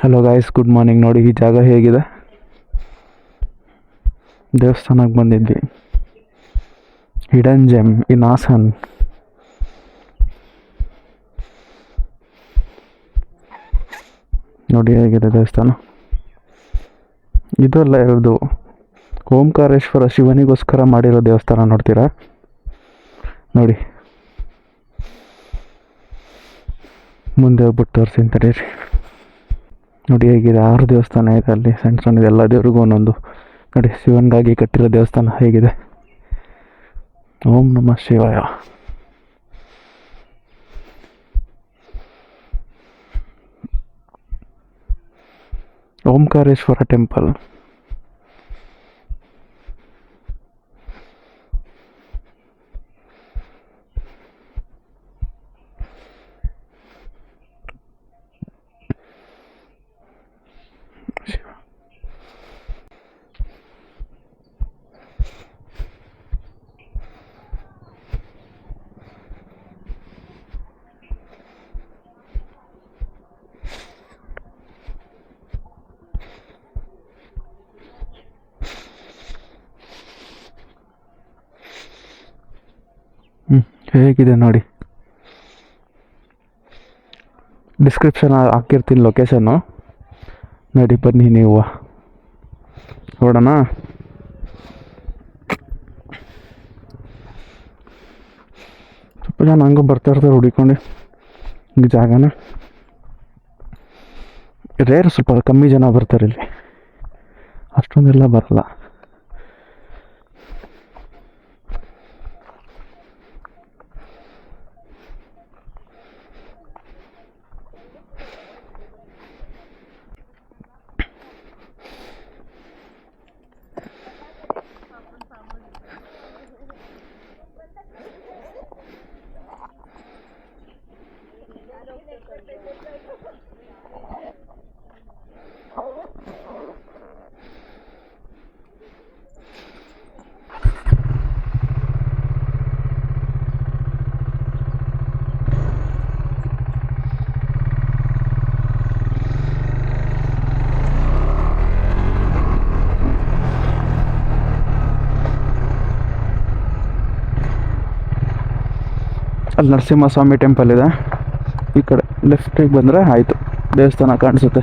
Hello guys, good morning. ನೋಡಿ ಈ ಜಾಗ ಹೇಗಿದೆ. ದೇವಸ್ಥಾನಕ್ಕೆ ಬಂದಿದ್ವಿ. ಹಿಡನ್ ಜೆಮ್ ಇನ್ ಹಾಸನ್. ನೋಡಿ ಹೇಗಿದೆ ದೇವಸ್ಥಾನ. ಇದಲ್ಲ ಇರೋದು ಓಂಕಾರೇಶ್ವರ ಶಿವನಿಗೋಸ್ಕರ ಮಾಡಿರೋ ದೇವಸ್ಥಾನ. ನೋಡ್ತೀರಾ? ನೋಡಿ, ಮುಂದೆ ಹೋಗ್ಬಿಟ್ಟು ತೋರಿಸ್ತೀನಿ ತಡೀರಿ. ನೋಡಿ ಹೇಗಿದೆ. 6 ದೇವಸ್ಥಾನ ಇದೆ ಅಲ್ಲಿ, ಸಣ್ಣ ಸಣ್ಣ ಎಲ್ಲ ದೇವ್ರಿಗೂ ಒಂದೊಂದು. ನೋಡಿ, ಶಿವನಿಗಾಗಿ ಕಟ್ಟಿರೋ ದೇವಸ್ಥಾನ ಹೇಗಿದೆ. ಓಂ ನಮಃ ಶಿವಾಯ. ಓಂಕಾರೇಶ್ವರ ಟೆಂಪಲ್. ಹೇಗಿದೆ ನೋಡಿ. ಡಿಸ್ಕ್ರಿಪ್ಷನ್ ಹಾಕಿರ್ತೀನಿ ಲೊಕೇಶನ್ನು, ನೋಡಿ ಬನ್ನಿ ನೀವು. ನೋಡೋಣ. ಸ್ವಲ್ಪ ಜನ ಹಂಗೆ ಬರ್ತಾಯಿರ್ತಾರೆ ಹುಡುಕೊಂಡು ಈ ಜಾಗನ. ರೇರ್, ಸ್ವಲ್ಪ ಕಮ್ಮಿ ಜನ ಬರ್ತಾರೆ ಇಲ್ಲಿ, ಅಷ್ಟೊಂದೆಲ್ಲ ಬರಲ್ಲ. ಅಲ್ಲಿ ನರಸಿಂಹಸ್ವಾಮಿ ಟೆಂಪಲ್ ಇದೆ. ಈ ಕಡೆ ಲೆಫ್ಟಿಗೆ ಬಂದರೆ ಆಯಿತು, ದೇವಸ್ಥಾನ ಕಾಣಿಸುತ್ತೆ.